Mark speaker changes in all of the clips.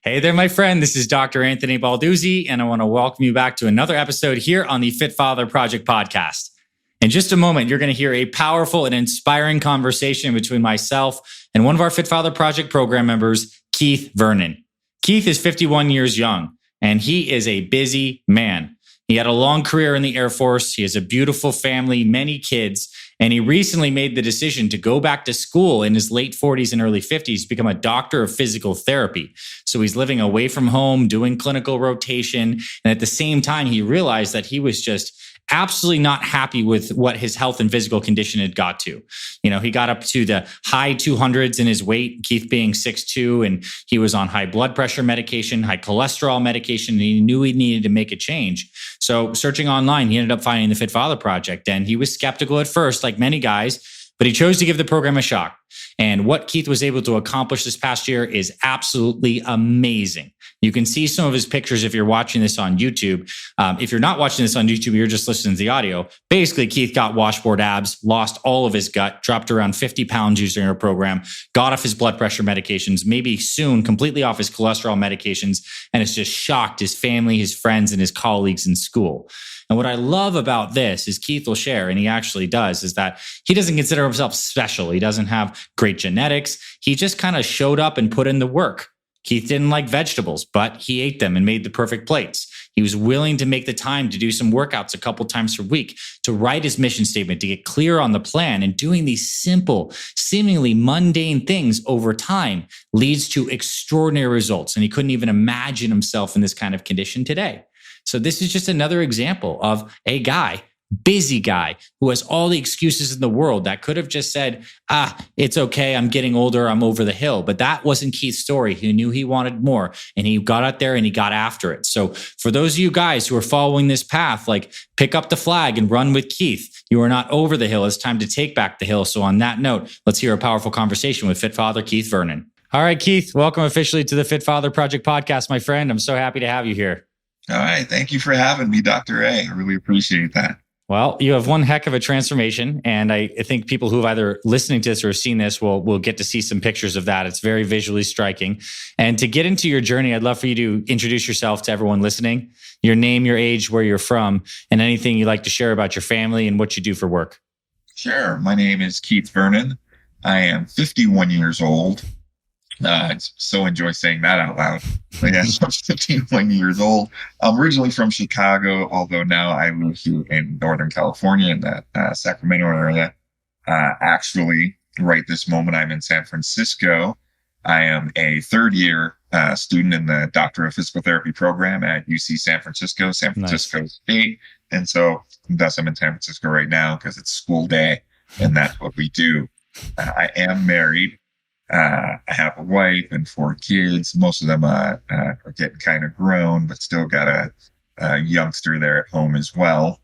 Speaker 1: Hey there, my friend. This is Dr. Anthony Balduzzi, and I want to welcome you back to another episode here on the Fit Father Project podcast. In just a moment, you're going to hear a powerful and inspiring conversation between myself and one of our Fit Father Project program members, Keith Vernon. Keith is 51 years young, and he is a busy man. He had a long career in the Air Force. He has a beautiful family, many kids, and he recently made the decision to go back to school in his late 40s and early 50s to become a doctor of physical therapy. So he's living away from home, doing clinical rotation. And at the same time, he realized that he was just absolutely not happy with what his health and physical condition had got to. You know, he got up to the high 200s in his weight, Keith being 6'2", and he was on high blood pressure medication, high cholesterol medication, and he knew he needed to make a change. So searching online, he ended up finding the Fit Father Project, and he was skeptical at first, like many guys, but he chose to give the program a shot. And what Keith was able to accomplish this past year is absolutely amazing. You can see some of his pictures if you're watching this on YouTube. If you're not watching this on YouTube, you're just listening to the audio. Basically, Keith got washboard abs, lost all of his gut, dropped around 50 pounds using our program, got off his blood pressure medications, maybe soon completely off his cholesterol medications, and it's just shocked his family, his friends, and his colleagues in school. And what I love about this is Keith will share, and he actually does, is that he doesn't consider himself special. He doesn't have great genetics. He just kind of showed up and put in the work. Keith didn't like vegetables, but he ate them and made the perfect plates. He was willing to make the time to do some workouts a couple times per week, to write his mission statement, to get clear on the plan. And doing these simple, seemingly mundane things over time leads to extraordinary results. And he couldn't even imagine himself in this kind of condition today. So this is just another example of a guy, busy guy, who has all the excuses in the world that could have just said, it's okay, I'm getting older, I'm over the hill. But that wasn't Keith's story. He knew he wanted more, and he got out there and he got after it. So for those of you guys who are following this path, like, pick up the flag and run with Keith. You are not over the hill. It's time to take back the hill. So on that note, let's hear a powerful conversation with Fit Father Keith Vernon. All right, Keith, welcome officially to the Fit Father Project podcast, my friend. I'm so happy to have you here.
Speaker 2: All right. Thank you for having me, Dr. A. I really appreciate that.
Speaker 1: Well, you have one heck of a transformation. And I think people who've either listening to this or seen this will get to see some pictures of that. It's very visually striking. And to get into your journey, I'd love for you to introduce yourself to everyone listening, your name, your age, where you're from, and anything you'd like to share about your family and what you do for work.
Speaker 2: Sure. My name is Keith Vernon. I am 51 years old. I so enjoy saying that out loud. But yeah, I'm 51 years old. I'm originally from Chicago, although now I live here in Northern California in the Sacramento area. Actually, right this moment, I'm in San Francisco. I am a third-year student in the Doctor of Physical Therapy program at UC San Francisco Nice. State. And so thus I'm in San Francisco right now because it's school day, and that's what we do. I am married. I have a wife and 4 kids. Most of them are getting kind of grown, but still got a youngster there at home as well.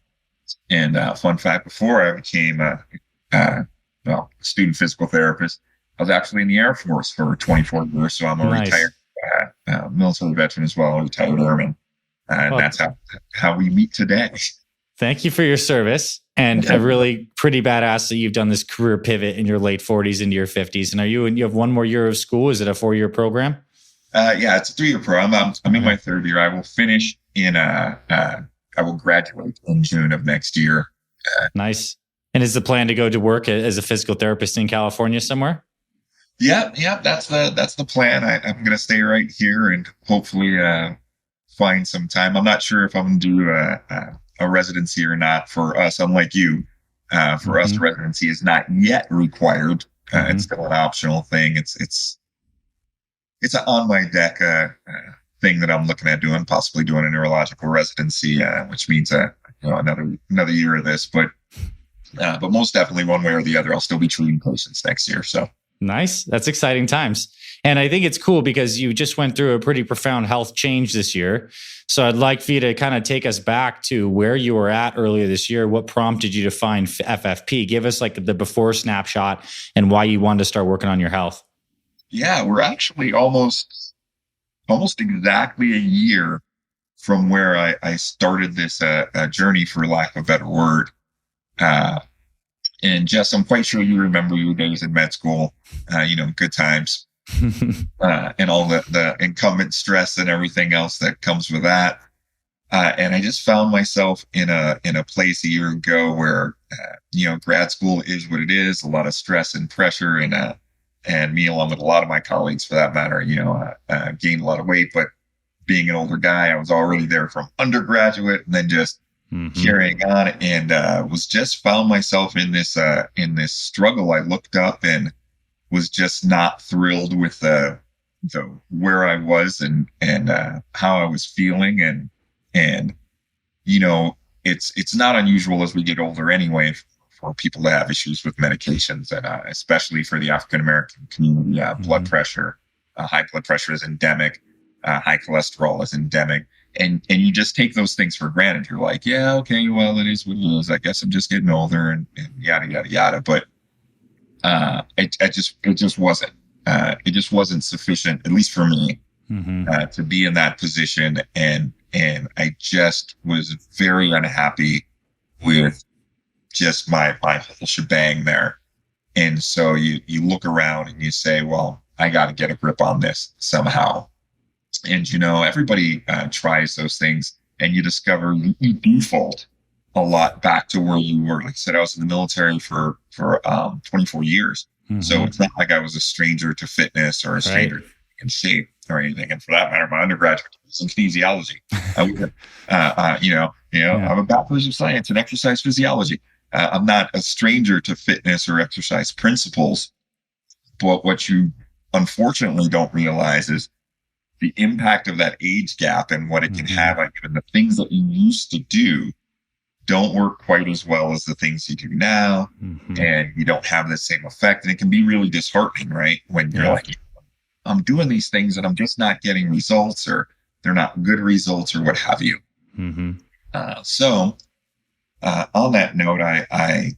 Speaker 2: And fun fact, before I became a student physical therapist, I was actually in the Air Force for 24 years. So I'm a retired military veteran as well, a retired airman. And that's how we meet today.
Speaker 1: Thank you for your service. And a really pretty badass that you've done this career pivot in your late 40s into your 50s. And you have one more year of school? Is it a 4-year program?
Speaker 2: Yeah, it's a 3-year program. I'm in my 3rd year. I will finish I will graduate in June of next year.
Speaker 1: Nice. And is the plan to go to work as a physical therapist in California somewhere?
Speaker 2: Yeah, that's the plan. I'm going to stay right here and hopefully find some time. I'm not sure if I'm going to do a residency or not for us. Unlike you, for us, residency is not yet required. It's still an optional thing. It's an on my deck thing that I'm looking at doing, possibly doing a neurological residency, which means another year of this. But most definitely, one way or the other, I'll still be treating patients next year. So
Speaker 1: nice. That's exciting times. And I think it's cool because you just went through a pretty profound health change this year. So I'd like for you to kind of take us back to where you were at earlier this year. What prompted you to find FFP? Give us like the before snapshot and why you wanted to start working on your health.
Speaker 2: Yeah, we're actually almost exactly a year from where I started this journey, for lack of a better word. And Jess, I'm quite sure you remember your days in med school, good times. and all the incumbent stress and everything else that comes with that. And I just found myself in a place a year ago where, grad school is what it is, a lot of stress and pressure, and me along with a lot of my colleagues for that matter, gained a lot of weight, but being an older guy, I was already there from undergraduate and then just carrying on, and was just found myself in this struggle. I looked up and was just not thrilled with the where I was and how I was feeling, and it's not unusual as we get older anyway for people to have issues with medications, and especially for the African American community, blood pressure, high blood pressure is endemic, high cholesterol is endemic. And you just take those things for granted. You're like, yeah, okay, well, it is what it is. I guess I'm just getting older and yada, yada, yada. But it just wasn't. It just wasn't sufficient, at least for me, to be in that position. And I just was very unhappy with just my whole shebang there. And so you look around and you say, well, I got to get a grip on this somehow. And, everybody tries those things, and you discover you default a lot back to where you were. Like I said, I was in the military for 24 years. So it's not like I was a stranger to fitness or a stranger in shape or anything. And for that matter, my undergraduate was in kinesiology. I have a bachelor's of science in exercise physiology. I'm not a stranger to fitness or exercise principles. But what you unfortunately don't realize is the impact of that age gap and what it can have on you, and the things that you used to do don't work quite as well as the things you do now, and you don't have the same effect. And it can be really disheartening, right? When you're like, I'm doing these things and I'm just not getting results, or they're not good results, or what have you. So on that note, I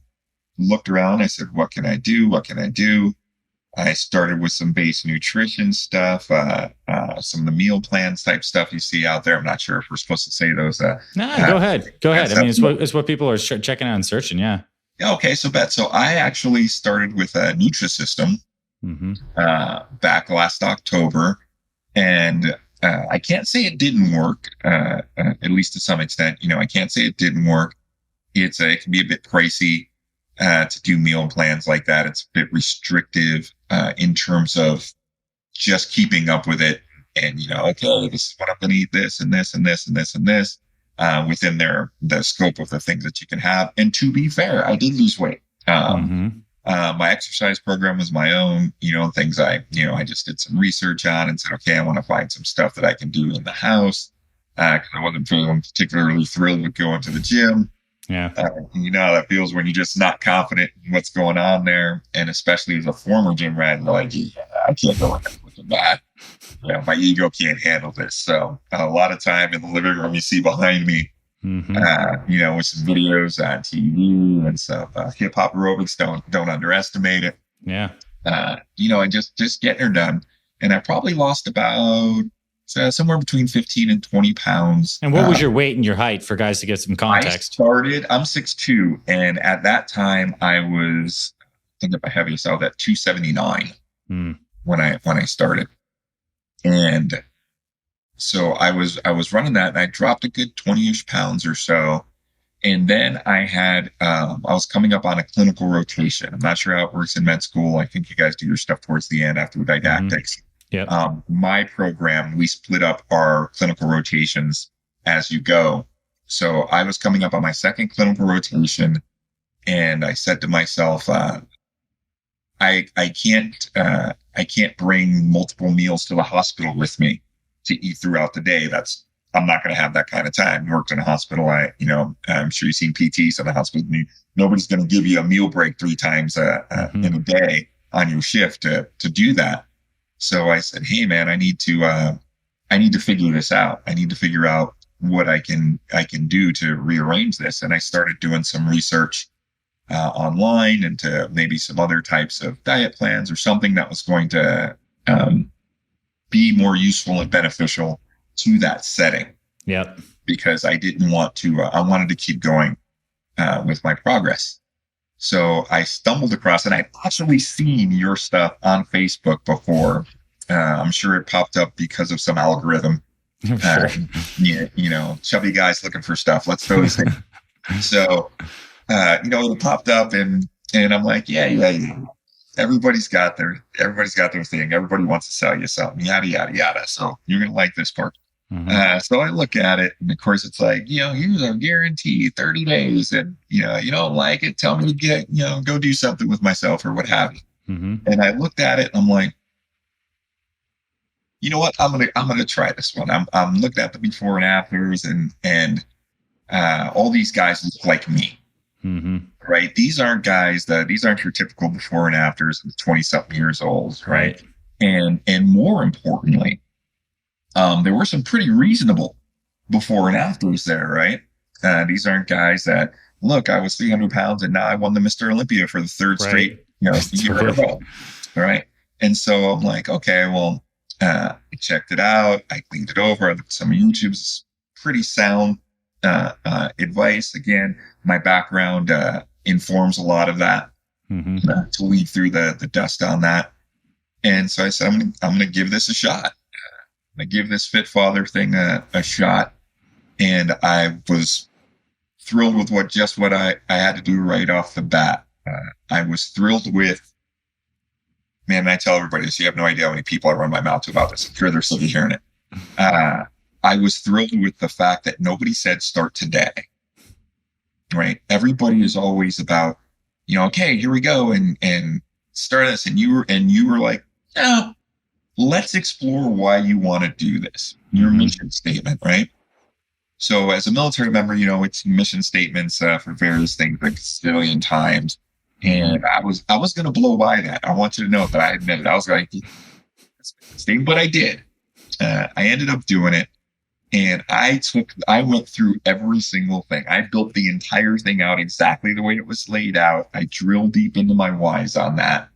Speaker 2: looked around. I said, what can I do? What can I do? I started with some base nutrition stuff, some of the meal plans type stuff you see out there. I'm not sure if we're supposed to say those.
Speaker 1: No, go ahead. I mean, it's what people are checking out and searching. Yeah.
Speaker 2: Okay. So I actually started with a Nutrisystem back last October, and I can't say it didn't work, at least to some extent. I can't say it didn't work. It can be a bit pricey to do meal plans like that. It's a bit restrictive in terms of just keeping up with it. And, okay, this is what I'm going to eat, this and this and this and this and this, within the scope of the things that you can have. And to be fair, I did lose weight. My exercise program was my own, things I just did some research on and said, okay, I want to find some stuff that I can do in the house. Cause I wasn't feeling particularly thrilled with going to the gym.
Speaker 1: Yeah.
Speaker 2: How that feels when you're just not confident in what's going on there. And especially as a former gym rat, you're like, I can't go with that. My ego can't handle this. So a lot of time in the living room, you see behind me, with some videos on TV and stuff. Hip hop aerobics, don't underestimate it.
Speaker 1: Yeah.
Speaker 2: And just getting her done. And I probably lost about somewhere between 15 and 20 pounds.
Speaker 1: And what was your weight and your height for guys to get some context?
Speaker 2: I'm 6'2", and at that time I was, I think if I have you, so at 279 when I started. And so I was running that, and I dropped a good 20-ish pounds or so. And then I was coming up on a clinical rotation. I'm not sure how it works in med school. I think you guys do your stuff towards the end after the didactics.
Speaker 1: Yep.
Speaker 2: My program, we split up our clinical rotations as you go. So I was coming up on my second clinical rotation, and I said to myself, I can't bring multiple meals to the hospital with me to eat throughout the day. I'm not going to have that kind of time. I worked in a hospital. I'm sure you've seen PTs in the hospital. Nobody's going to give you a meal break 3 times in a day on your shift to do that. So I said, hey man, I need to figure this out. I need to figure out what I can do to rearrange this. And I started doing some research online into maybe some other types of diet plans or something that was going to be more useful and beneficial to that setting.
Speaker 1: Yep.
Speaker 2: Because I didn't want to, I wanted to keep going with my progress. So I stumbled across, and I'd actually seen your stuff on Facebook before. I'm sure it popped up because of some algorithm.
Speaker 1: Sure.
Speaker 2: Chubby guys looking for stuff. Let's throw this thing. So, it popped up, and I'm like, yeah. Everybody's got their thing. Everybody wants to sell you something, yada, yada, yada. So you're going to like this part.
Speaker 1: Mm-hmm.
Speaker 2: So I look at it, and of course it's like, here's our guarantee, 30 days. And, you don't like it, tell me to go do something with myself or what have you.
Speaker 1: Mm-hmm.
Speaker 2: And I looked at it, and I'm like, you know what? I'm going to try this one. I'm looking at the before and afters, and all these guys look like me.
Speaker 1: Mm-hmm.
Speaker 2: Right. These aren't your typical before and afters of 20 something years old. Right. And more importantly, there were some pretty reasonable before and afters there. Right. These aren't guys that, look, I was 300 pounds and now I won the Mr. Olympia for the third straight, year in a row. Right. And so I'm like, okay, well, I checked it out. I cleaned it over. I looked at some of YouTube's pretty sound advice. Again, my background informs a lot of that, to weed through the dust on that. And so I said, I'm going to give this a shot. I'm going to give this Fit Father thing a shot. And I was thrilled with what I had to do right off the bat. I was thrilled with, man, I tell everybody this, you have no idea how many people I run my mouth to about this. I'm sure they're sick of hearing it. I was thrilled with the fact that nobody said start today. Right. Everybody is always about, okay, here we go and start this. And you were like, no, let's explore why you want to do this. Your mission statement, right? So as a military member, it's mission statements for various things like a zillion times. And I was going to blow by that. I want you to know that I admitted, I was like, but I did. I ended up doing it. And I went through every single thing. I built the entire thing out exactly the way it was laid out. I drilled deep into my whys on that.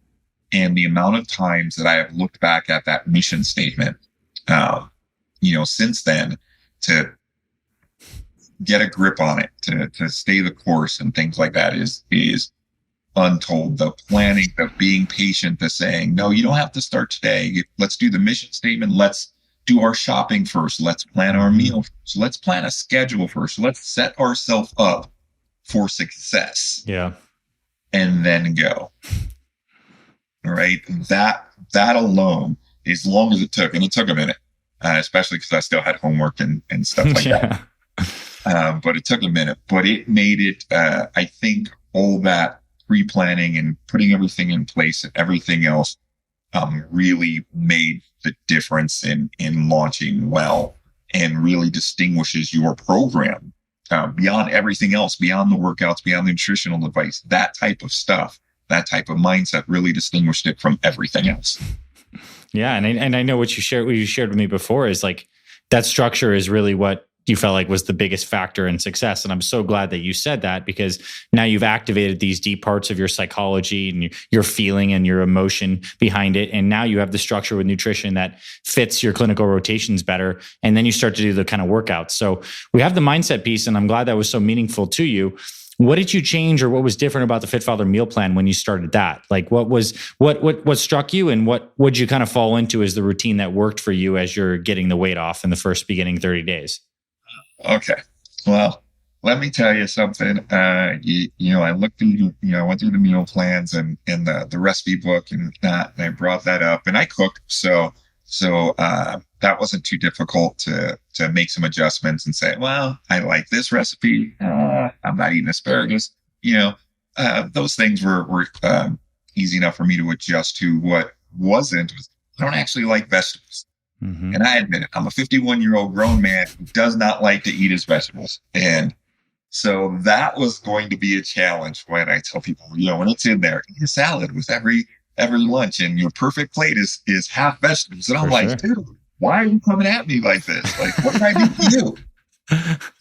Speaker 2: And the amount of times that I have looked back at that mission statement, since then, to get a grip on it, to stay the course and things like that is untold. The planning, the being patient, the saying, no, you don't have to start today. Let's do the mission statement. Let's do our shopping first. Let's plan our meal first. Let's plan a schedule first. Let's set ourselves up for success.
Speaker 1: Yeah.
Speaker 2: And then go. All right. That alone, as long as it took, and it took a minute, especially because I still had homework and stuff like that. But it took a minute, but it made it, I think all that pre-planning and putting everything in place and everything else really made the difference in launching well, and really distinguishes your program beyond everything else, beyond the workouts, beyond the nutritional advice. That type of stuff, that type of mindset really distinguished it from everything else.
Speaker 1: Yeah. And I know what you shared with me before is like that structure is really what you felt like was the biggest factor in success. And I'm so glad that you said that, because now you've activated these deep parts of your psychology and your feeling and your emotion behind it. And now you have the structure with nutrition that fits your clinical rotations better. And then you start to do the kind of workouts. So we have the mindset piece, and I'm glad that was so meaningful to you. What did you change, or what was different about the Fit Father meal plan when you started that? Like what struck you, and what would you kind of fall into as the routine that worked for you as you're getting the weight off in the first beginning 30 days?
Speaker 2: Okay. Well, let me tell you something. I looked through, I went through the meal plans and the recipe book and that, and I brought that up, and I cook. So that wasn't too difficult to make some adjustments and say, well, I like this recipe. I'm not eating asparagus. Those things were easy enough for me to adjust to. What wasn't was, I don't actually like vegetables. Mm-hmm. And I admit it, I'm a 51-year-old grown man who does not like to eat his vegetables. And so that was going to be a challenge when I tell people, when it's in there, eat a salad with every lunch, and your perfect plate is half vegetables. And I'm like, dude, why are you coming at me like this? Like, what did I do to you?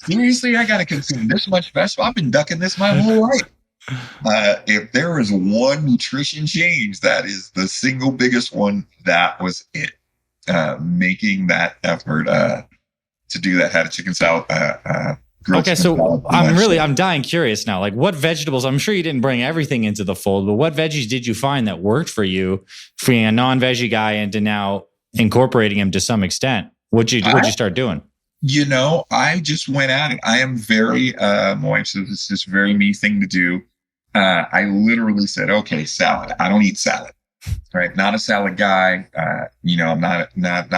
Speaker 2: Seriously, I got to consume this much vegetable? I've been ducking this my whole life. If there is one nutrition change, that is the single biggest one. That was it. Making that effort to do that. Had a chicken salad
Speaker 1: Okay, so I'm dying curious now. Like, what vegetables? I'm sure you didn't bring everything into the fold, but what veggies did you find that worked for you, being a non-veggie guy into now incorporating them to some extent? What'd you start doing?
Speaker 2: I just went at it. I am very, my wife says this is a very me thing to do. I literally said, okay, salad. I don't eat salad, right? Not a salad guy. I'm not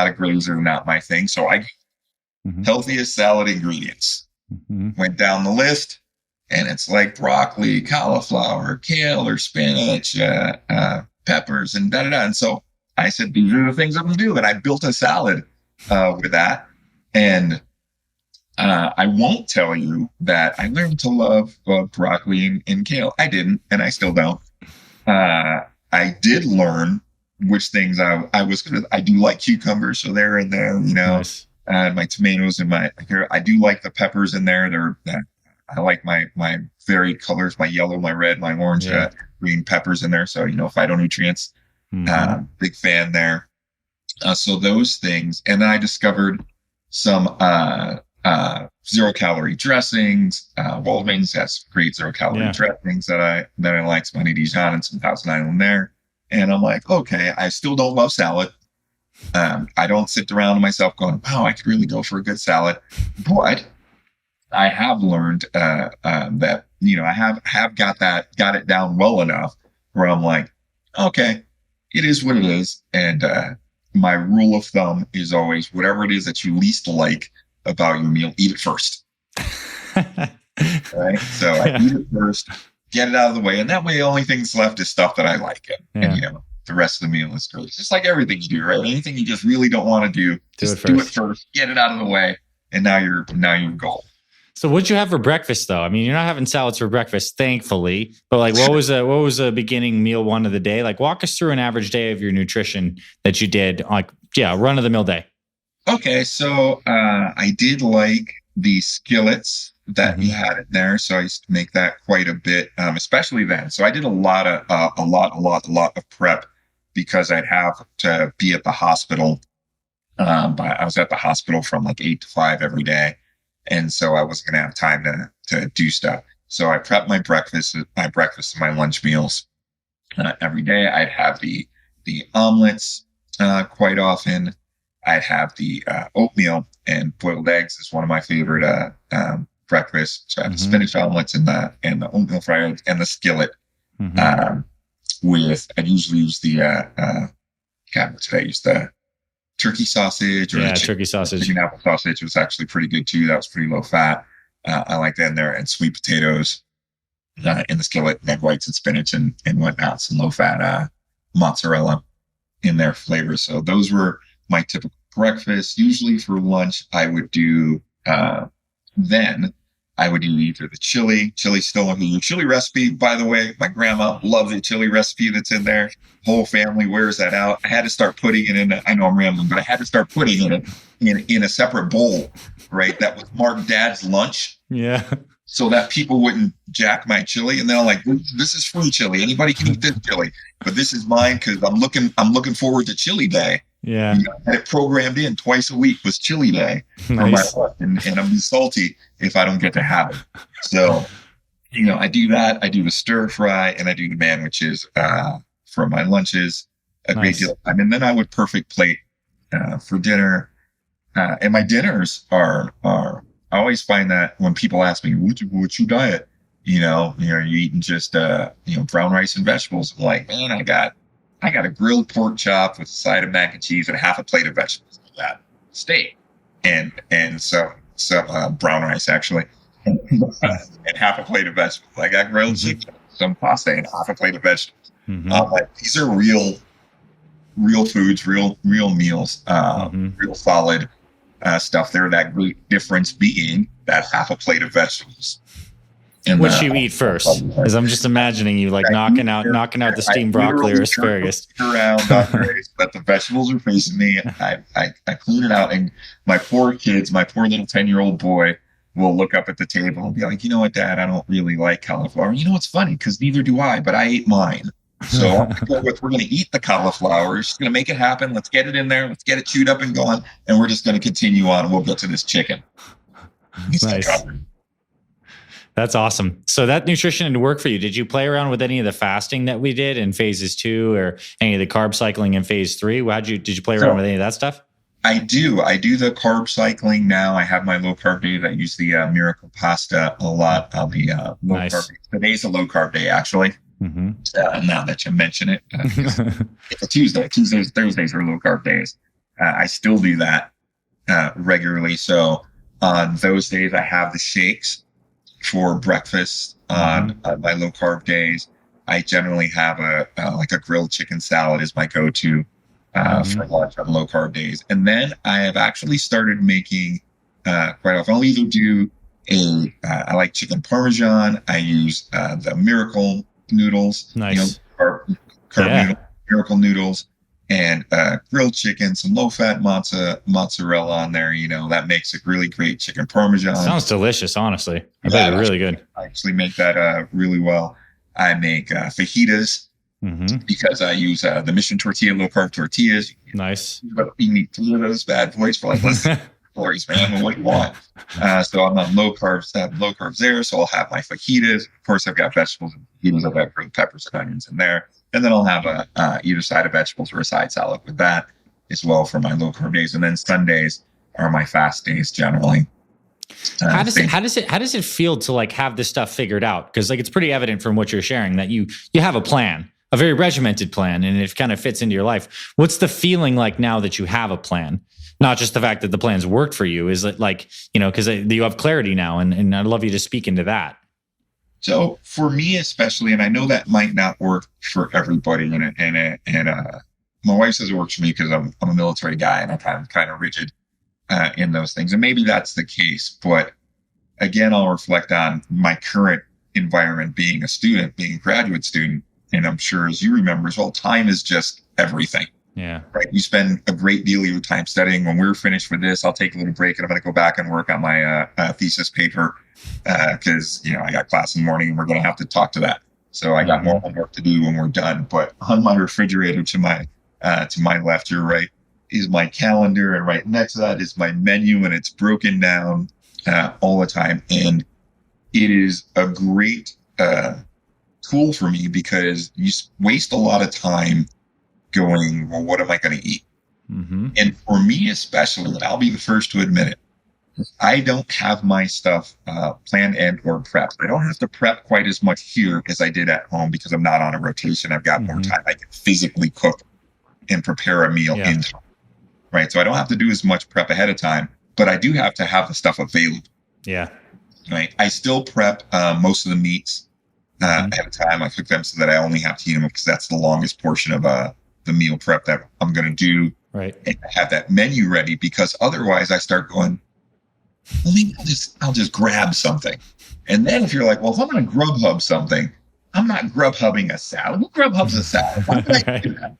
Speaker 2: a grazer, not my thing. So healthiest salad ingredients. Went down the list, and it's like broccoli, cauliflower, kale, or spinach, peppers, and da-da-da. And so I said, these are the things I'm going to do. And I built a salad with that. And I won't tell you that I learned to love broccoli and kale. I didn't, and I still don't. I did learn which things I was going to. I do like cucumbers, so they're in there, Nice. My tomatoes and I do like the peppers in there. I like my varied colors, my yellow, my red, my orange, green peppers in there. So, phytonutrients, big fan there. So those things. And then I discovered some 0-calorie dressings. Waldman's has great 0-calorie dressings that I like, some honey Dijon and some Thousand Island there. And I'm like, okay, I still don't love salad. I don't sit around myself going, wow, I could really go for a good salad. But I have learned that, I have got it down well enough where I'm like, okay, it is what it is. And my rule of thumb is always whatever it is that you least like about your meal, eat it first. Right? So I eat it first, get it out of the way. And that way, the only things left is stuff that I like. And the rest of the meal is great. It's just like everything you do, right? Anything you just really don't want to do it first, get it out of the way. And now you're golden.
Speaker 1: So what'd you have for breakfast though? I mean, you're not having salads for breakfast, thankfully, but like what was a beginning meal one of the day? Like walk us through an average day of your nutrition that you did, run of the mill day.
Speaker 2: Okay. So, I did like the skillets that we had in there. So I used to make that quite a bit, especially then. So I did a lot of prep because I'd have to be at the hospital. But I was at the hospital from like 8 to 5 every day. And so I wasn't going to have time to do stuff. So I prepped my breakfast and my lunch meals every day. I'd have the omelets quite often. I'd have the oatmeal, and boiled eggs is one of my favorite breakfasts. So I have the spinach omelets and the oatmeal fried eggs and the skillet. I'd usually use what did I use? The turkey sausage or
Speaker 1: turkey sausage.
Speaker 2: Chicken apple sausage was actually pretty good too. That was pretty low fat. I like that in there, and sweet potatoes in the skillet, egg whites and spinach and whatnot. Some low fat mozzarella in their flavor. So those were my typical breakfast. Usually for lunch, I would do either the chili still in the chili recipe. By the way, my grandma loved the chili recipe that's in there. Whole family wears that out. I had to start putting it in. I know I'm rambling, but I had to start putting it in a separate bowl, right? That was marked Dad's lunch.
Speaker 1: Yeah.
Speaker 2: So that people wouldn't jack my chili. And then I'm like, this is free chili. Anybody can eat this chili, but this is mine because I'm looking forward to chili day.
Speaker 1: Yeah.
Speaker 2: I had it programmed in twice a week was chili day.
Speaker 1: Nice.
Speaker 2: For my and I'm salty if I don't get to have it. So, I do that. I do the stir fry and I do the sandwiches for my lunches a great deal of time. And then I would perfect plate for dinner. And my dinners are I always find that when people ask me, what's your diet? You're eating just brown rice and vegetables. I'm like, man, I got a grilled pork chop with a side of mac and cheese and half a plate of vegetables with that steak and so brown rice actually and half a plate of vegetables. I got grilled chicken, some pasta, and half a plate of vegetables. Like, these are real foods, real meals, real solid stuff there. That great difference being that half a plate of vegetables.
Speaker 1: And what you eat first? Because I'm just imagining you like knocking out the steamed broccoli or asparagus.
Speaker 2: Around, but the vegetables are facing me. I clean it out, and my poor kids, my poor little 10-year-old boy, will look up at the table and be like, "You know what, Dad? I don't really like cauliflower." You know what's funny? Because neither do I, but I ate mine. So we're going to eat the cauliflower. We're just going to make it happen. Let's get it in there. Let's get it chewed up and going, and we're just going to continue on. And we'll get to this chicken.
Speaker 1: Nice. That's awesome. So that nutrition didn't work for you. Did you play around with any of the fasting that we did in phases 2 or any of the carb cycling in phase 3? Did you play around with any of that stuff?
Speaker 2: I do the carb cycling now. I have my low carb days. I use the Miracle pasta a lot on the low carb. Today's a low carb day, actually.
Speaker 1: Mm-hmm.
Speaker 2: Now that you mention it, it's a Tuesday. Tuesdays, Thursdays are low carb days. I still do that regularly. So on those days, I have the shakes for breakfast. On my low carb days, I generally have a grilled chicken salad is my go-to for lunch on low carb days. And then I have actually started making quite often. I'll either do I like chicken parmesan. I use the Miracle noodles,
Speaker 1: nice.
Speaker 2: Carb Miracle noodles, and grilled chicken, some low-fat mozzarella on there. That makes a really great chicken parmesan.
Speaker 1: Sounds delicious, honestly. I bet it's really good.
Speaker 2: I actually make that really well. I make fajitas because I use the Mission Tortilla low-carb tortillas.
Speaker 1: Nice.
Speaker 2: But you need 3 of those bad boys for like less calories, man. What do you want? So I'm on low carbs there. So I'll have my fajitas. Of course, I've got vegetables and fajitas. I've got grilled peppers and onions in there. And then I'll have either side of vegetables or a side salad with that as well for my low carb days. And then Sundays are my fast days generally.
Speaker 1: How does it feel to like have this stuff figured out? Because like it's pretty evident from what you're sharing that you have a plan, a very regimented plan, and it kind of fits into your life. What's the feeling like now that you have a plan? Not just the fact that the plan's worked for you. Is it like, because you have clarity now, and I'd love you to speak into that.
Speaker 2: So for me, especially, and I know that might not work for everybody, and my wife says it works for me because I'm a military guy and I'm kind of rigid in those things. And maybe that's the case. But again, I'll reflect on my current environment, being a student, being a graduate student. And I'm sure, as you remember as well, time is just everything.
Speaker 1: Yeah.
Speaker 2: Right. You spend a great deal of your time studying. When we're finished with this, I'll take a little break and I'm going to go back and work on my thesis paper because, I got class in the morning and we're going to have to talk to that. So I got more homework to do when we're done. But on my refrigerator to my left, your right, is my calendar. And right next to that is my menu, and it's broken down all the time. And it is a great tool for me because you waste a lot of time going, well, what am I going to eat? And for me especially, and I'll be the first to admit it, I don't have my stuff planned and or prepped. I don't have to prep quite as much here as I did at home because I'm not on a rotation. I've got more time. I can physically cook and prepare a meal in time. Right. So I don't have to do as much prep ahead of time, but I do have to have the stuff available.
Speaker 1: Yeah.
Speaker 2: Right. I still prep most of the meats ahead of time. I cook them so that I only have to eat them because that's the longest portion of the meal prep that I'm going to do.
Speaker 1: Right.
Speaker 2: And have that menu ready, because otherwise I start going, well, maybe I'll just grab something. And then if you're like, well, if I'm going to Grubhub something, I'm not Grubhubbing a salad. Who Grubhubs a salad? Why would I do that?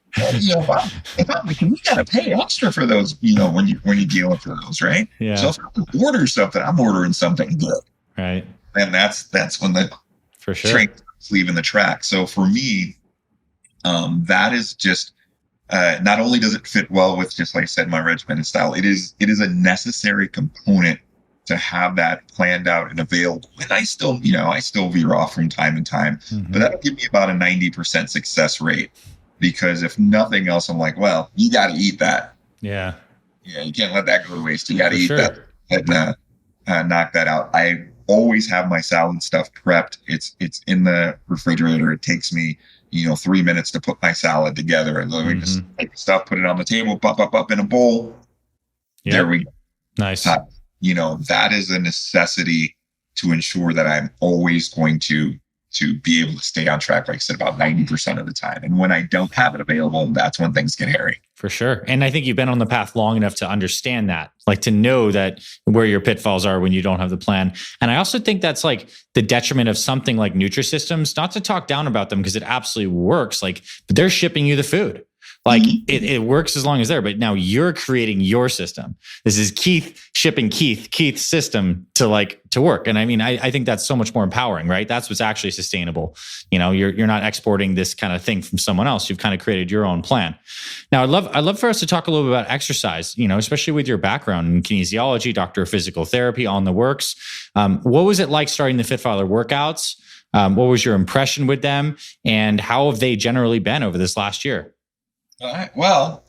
Speaker 2: You got to pay extra for those, when you deal with those, right?
Speaker 1: Yeah.
Speaker 2: So if I order something, I'm ordering something good.
Speaker 1: Right.
Speaker 2: And that's when the
Speaker 1: for sure
Speaker 2: train is leaving the track. So for me, that is just, not only does it fit well with, just like I said, my regimented style, it is a necessary component to have that planned out and available. And I still veer off from time to time, but that'll give me about a 90% success rate, because if nothing else, I'm like, well, you got to eat that.
Speaker 1: Yeah.
Speaker 2: Yeah. You can't let that go to waste. You got to eat that and knock that out. I always have my salad stuff prepped. It's in the refrigerator. It takes me 3 minutes to put my salad together, and then we just take the stuff, put it on the table, up in a bowl. Yep. There we go.
Speaker 1: Nice.
Speaker 2: That is a necessity to ensure that I'm always going to be able to stay on track, like I said, about 90% of the time. And when I don't have it available, that's when things get hairy.
Speaker 1: For sure. And I think you've been on the path long enough to understand that, like to know that where your pitfalls are when you don't have the plan. And I also think that's like the detriment of something like Nutrisystems, not to talk down about them because it absolutely works, but they're shipping you the food. Like it works as long as there, but now you're creating your system. This is Keith shipping Keith's system to work. And I mean, I think that's so much more empowering, right? That's what's actually sustainable. You're not exporting this kind of thing from someone else. You've kind of created your own plan. Now, I'd love for us to talk a little bit about exercise, especially with your background in kinesiology, doctor of physical therapy, on the works. What was it like starting the Fit Father workouts? What was your impression with them, and how have they generally been over this last year?
Speaker 2: Well,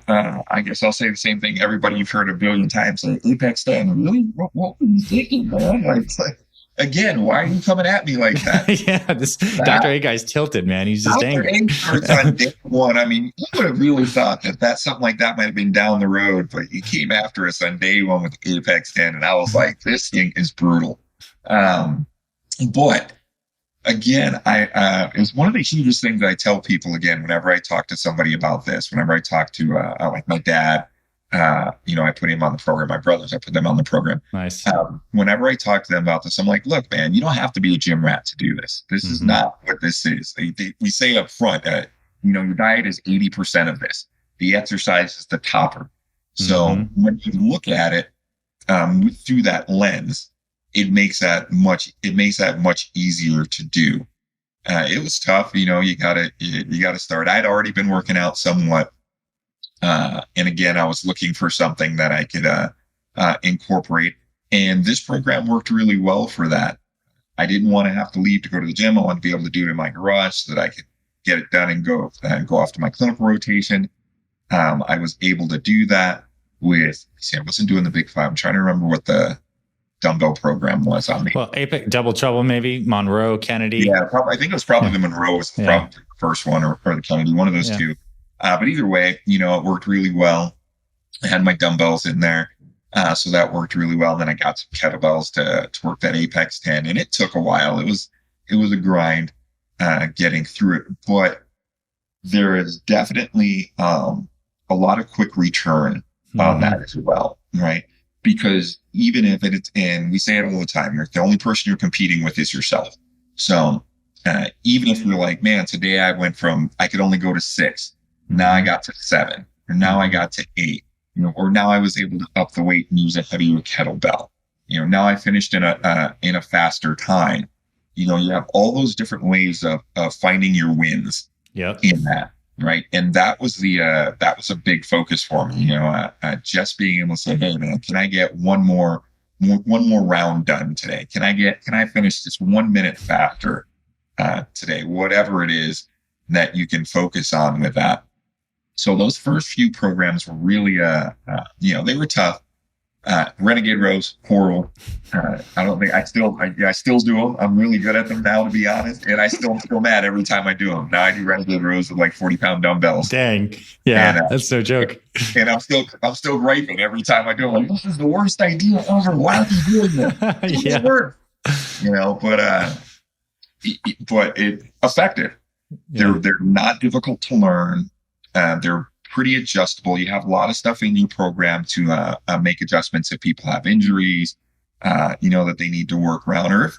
Speaker 2: I guess I'll say the same thing everybody you've heard a billion times. Like, Apex 10, really? What were you thinking, man? It's like, again, why are you coming at me like that?
Speaker 1: Yeah, this Dr. A guy's tilted, man. He's just
Speaker 2: Dr.
Speaker 1: angry.
Speaker 2: A starts on day one. I mean, you would have really thought that something like that might have been down the road, but he came after us on day one with Apex 10, and I was like, this thing is brutal. But again, it's one of the hugest things that I tell people, again, whenever I talk to somebody about this, whenever I talk to like my dad, I put him on the program, my brothers, I put them on the program.
Speaker 1: Nice.
Speaker 2: Whenever I talk to them about this, I'm like, look, man, you don't have to be a gym rat to do this. This is not what this is. We say up front, your diet is 80% of this. The exercise is the topper. So when you look at it through that lens, it makes that much easier to do. It was tough, you gotta start. I'd already been working out somewhat. And again, I was looking for something that I could, incorporate. And this program worked really well for that. I didn't want to have to leave to go to the gym. I wanted to be able to do it in my garage so that I could get it done and go off to my clinical rotation. I was able to do that I wasn't doing the Big Five. I'm trying to remember what the dumbbell program was on me.
Speaker 1: Well, Apex, Double Trouble, maybe Monroe, Kennedy.
Speaker 2: Yeah, I think it was probably the Monroe was probably the first one, or the Kennedy, one of those two. But either way, it worked really well. I had my dumbbells in there, so that worked really well. Then I got some kettlebells to work that Apex 10, and it took a while. It was a grind getting through it, but there is definitely a lot of quick return on that as well, right? Because even if it's, and we say it all the time, the only person you're competing with is yourself. So even if you're like, man, today I could only go to 6. Now I got to 7, or now I got to 8, or now I was able to up the weight and use a heavier kettlebell. Now I finished in a faster time. You have all those different ways of finding your wins in that. Right. And that was that was a big focus for me, just being able to say, hey man, can I get one more round done today? Can I finish just 1 minute faster, today, whatever it is that you can focus on with that. So those first few programs were really, they were tough. Renegade rows, horrible. I don't think I still do them. I'm really good at them now, to be honest. And I still feel mad every time I do them. Now I do renegade rows with like 40-pound dumbbells.
Speaker 1: Dang. Yeah. And, that's no joke.
Speaker 2: And I'm still griping every time I do them. Like, this is the worst idea ever. Why are you doing that? It work. But it effective. They're not difficult to learn. They're pretty adjustable. You have a lot of stuff in your program to make adjustments if people have injuries, that they need to work around, or if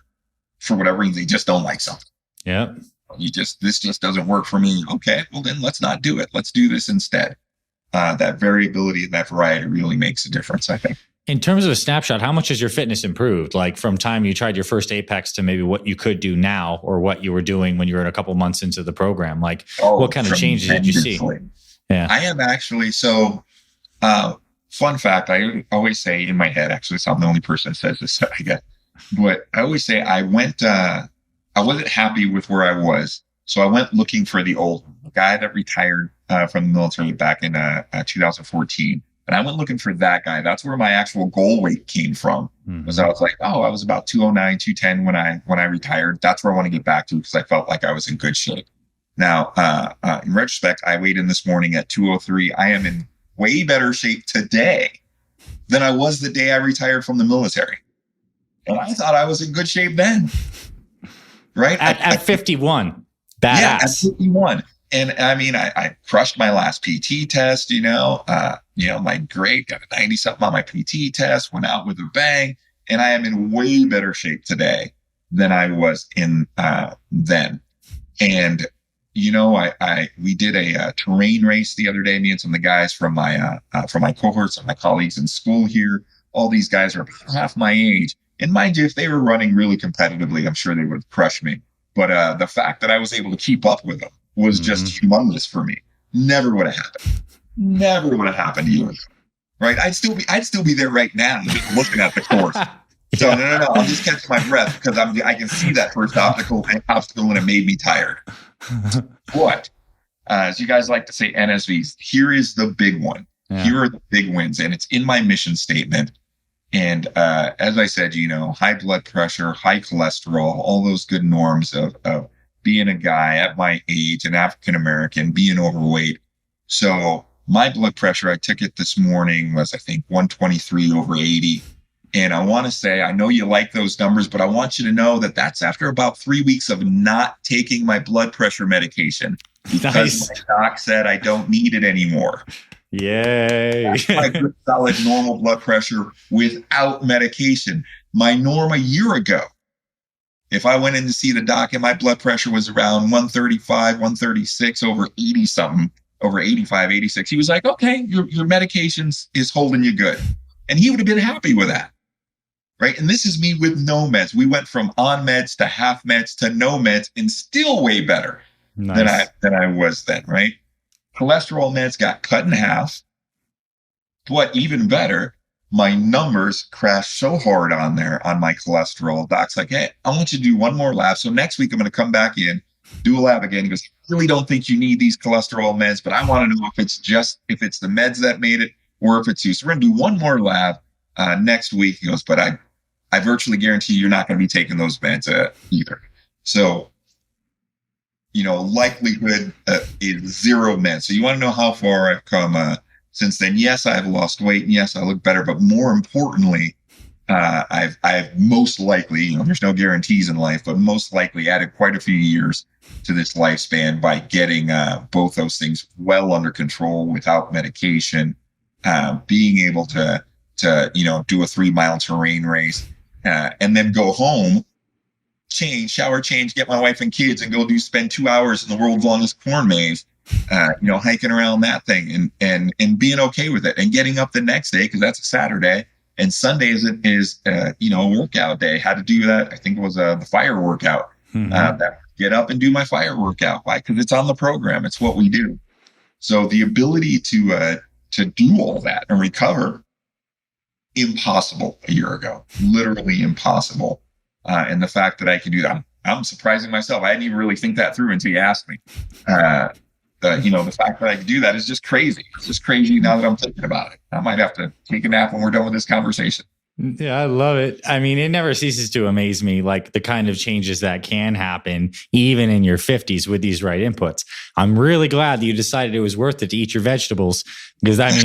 Speaker 2: for whatever reason they just don't like something.
Speaker 1: Yeah.
Speaker 2: This just doesn't work for me. Okay, well then let's not do it. Let's do this instead. That variability and that variety really makes a difference, I think.
Speaker 1: In terms of a snapshot, how much has your fitness improved? Like from time you tried your first Apex to maybe what you could do now, or what you were doing when you were a couple months into the program? Like what kind of changes did you see? Yeah,
Speaker 2: I am actually. So, fun fact, I always say in my head, actually, so I'm the only person that says this, I guess, but I always say I wasn't happy with where I was. So I went looking for the old guy that retired from the military back in 2014. And I went looking for that guy. That's where my actual goal weight came from. Was I was like, I was about 209, 210 when I retired. That's where I want to get back to, because I felt like I was in good shape. Now, in retrospect, I weighed in this morning at 203. I am in way better shape today than I was the day I retired from the military. And I thought I was in good shape then. Right?
Speaker 1: At 51. Badass.
Speaker 2: Yeah, at 51. And I mean, I crushed my last PT test, my grade, got a 90 something on my PT test, went out with a bang, and I am in way better shape today than I was in then. And, we did a terrain race the other day, me and some of the guys from my cohorts and my colleagues in school here. All these guys are about half my age. And mind you, if they were running really competitively, I'm sure they would have crushed me. But the fact that I was able to keep up with them was just humongous for me. Never would have happened. Never would have happened to you. Right? I'd still be there right now, just looking at the course. So no. I'll just catch my breath because I can see that first obstacle and it made me tired. But as you guys like to say, NSVs, here is the big one. Yeah. Here are the big wins, and it's in my mission statement. And as I said, high blood pressure, high cholesterol, all those good norms of being a guy at my age, an African American, being overweight. So my blood pressure, I took it this morning, was I think 123/80. And I want to say, I know you like those numbers, but I want you to know that that's after about 3 weeks of not taking my blood pressure medication because my doc said I don't need it anymore.
Speaker 1: Yay.
Speaker 2: That's my good, solid normal blood pressure without medication. My norm a year ago, if I went in to see the doc and my blood pressure was around 135, 136 over 80 something, over 85, 86, he was like, okay, your medications is holding you good. And he would have been happy with that. Right. And this is me with no meds. We went from on meds to half meds to no meds and still way better than I was then. Right. Cholesterol meds got cut in half. But even better, my numbers crashed so hard on my cholesterol. Doc's like, hey, I want you to do one more lab. So next week I'm going to come back in, do a lab again. He goes, I really don't think you need these cholesterol meds, but I want to know if it's the meds that made it or if it's you. So we're going to do one more lab next week. He goes, but I virtually guarantee you're not going to be taking those meds either. So, likelihood is zero meds. So you want to know how far I've come since then. Yes, I've lost weight. And yes, I look better. But more importantly, I've most likely, there's no guarantees in life, but most likely added quite a few years to this lifespan by getting both those things well under control without medication, being able to do a 3-mile terrain race. And then go home, shower, get my wife and kids and go spend 2 hours in the world's longest corn maze, hiking around that thing and being okay with it and getting up the next day because that's a Saturday and Sunday is a workout day. Had to do that. I think it was the fire workout. That get up and do my fire workout. Why? Because it's on the program. It's what we do. So the ability to do all that and recover. Impossible a year ago, literally impossible. And the fact that I can do that, I'm surprising myself. I didn't even really think that through until you asked me. The fact that I can do that is just crazy. It's just crazy now that I'm thinking about it. I might have to take a nap when we're done with this conversation.
Speaker 1: Yeah, I love it. I mean, it never ceases to amaze me, like the kind of changes that can happen even in your 50s with these right inputs. I'm really glad that you decided it was worth it to eat your vegetables because,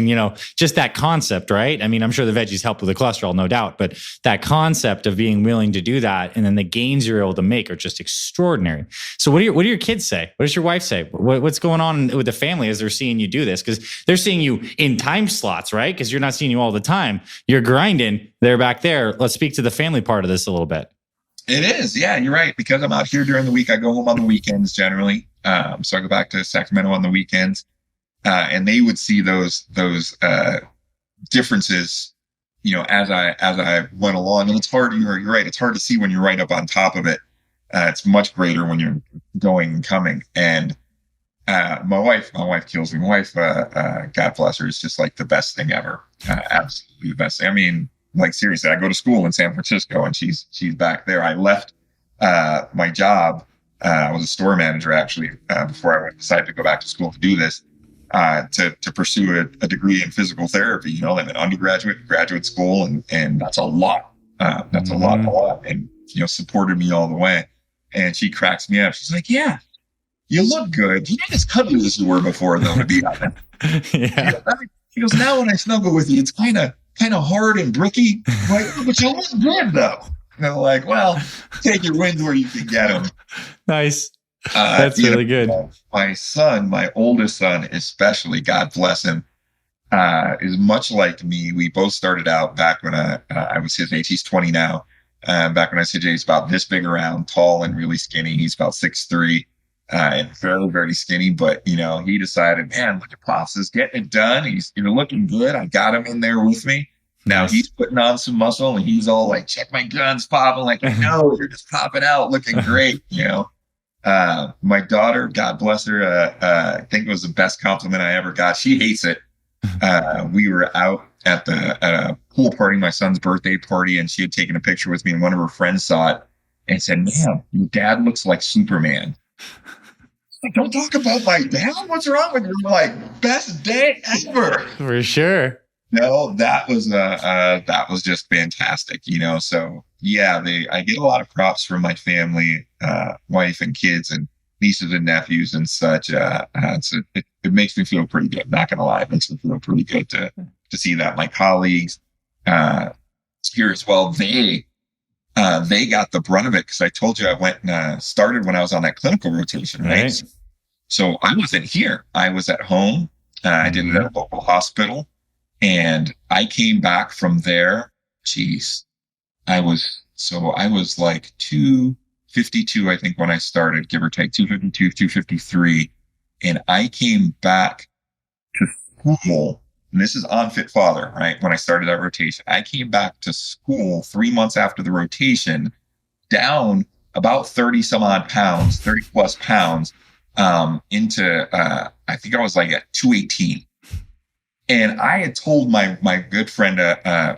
Speaker 1: just that concept, right? I mean, I'm sure the veggies help with the cholesterol, no doubt, but that concept of being willing to do that and then the gains you're able to make are just extraordinary. So what do your kids say? What does your wife say? What's going on with the family as they're seeing you do this? Because they're seeing you in time slots, right? Because you're not seeing you all the time. You're grinding. They're back there. Let's speak to the family part of this a little bit.
Speaker 2: It is. Yeah, you're right. Because I'm out here during the week, I go home on the weekends generally. So I go back to Sacramento on the weekends. And they would see those differences, as I went along. And it's hard. You're right. It's hard to see when you're right up on top of it. It's much greater when you're going and coming. And my wife kills me. My wife, God bless her, is just like the best thing ever. Absolutely the best. I mean, like seriously, I go to school in San Francisco, and she's back there. I left my job. I was a store manager actually before I decided to go back to school to do this. To pursue a degree in physical therapy. I'm in undergraduate, graduate school, and that's a lot. That's a lot. And, supported me all the way. And she cracks me up. She's like, yeah, you look good. You're not as cuddly as you were before, though, to be honest. Yeah. She goes, now when I snuggle with you, it's kind of hard and bricky. Like, but you look good, though. And I'm like, well, take your wins where you can get them.
Speaker 1: Nice. That's really good.
Speaker 2: My son, my oldest son, especially, God bless him, is much like me. We both started out back when I was his age. He's 20 now. Back when I was his age, he's about this big around, tall and really skinny. He's about 6'3". and very, very skinny, but he decided, man, look at Pops is getting it done. He's looking good. I got him in there with me. Now he's putting on some muscle and he's all like, check my guns, Pop. I'm like, no, you're just popping out, looking great. My daughter, God bless her, I think it was the best compliment I ever got. She hates it. We were out at a pool party, my son's birthday party, and she had taken a picture with me, and one of her friends saw it and said, man, your dad looks like Superman. Like, don't talk about my dad. What's wrong with you? I'm like, best day ever.
Speaker 1: For sure.
Speaker 2: No, that was just fantastic, So yeah, I get a lot of props from my family, wife and kids and nieces and nephews and such. It makes me feel pretty good. Not gonna lie, it makes me feel pretty good to see that. My colleagues here as well, they got the brunt of it because I told you I went and started when I was on that clinical rotation, right? So I wasn't here. I was at home. I did it at a local hospital. And I came back from there. Geez, I was like 252, I think, when I started, give or take 252, 253. And I came back to school. And this is on Fit Father, right? When I started that rotation, I came back to school 3 months after the rotation, down about 30 some odd pounds, 30 plus pounds, into, I think I was like at 218. And I had told my good friend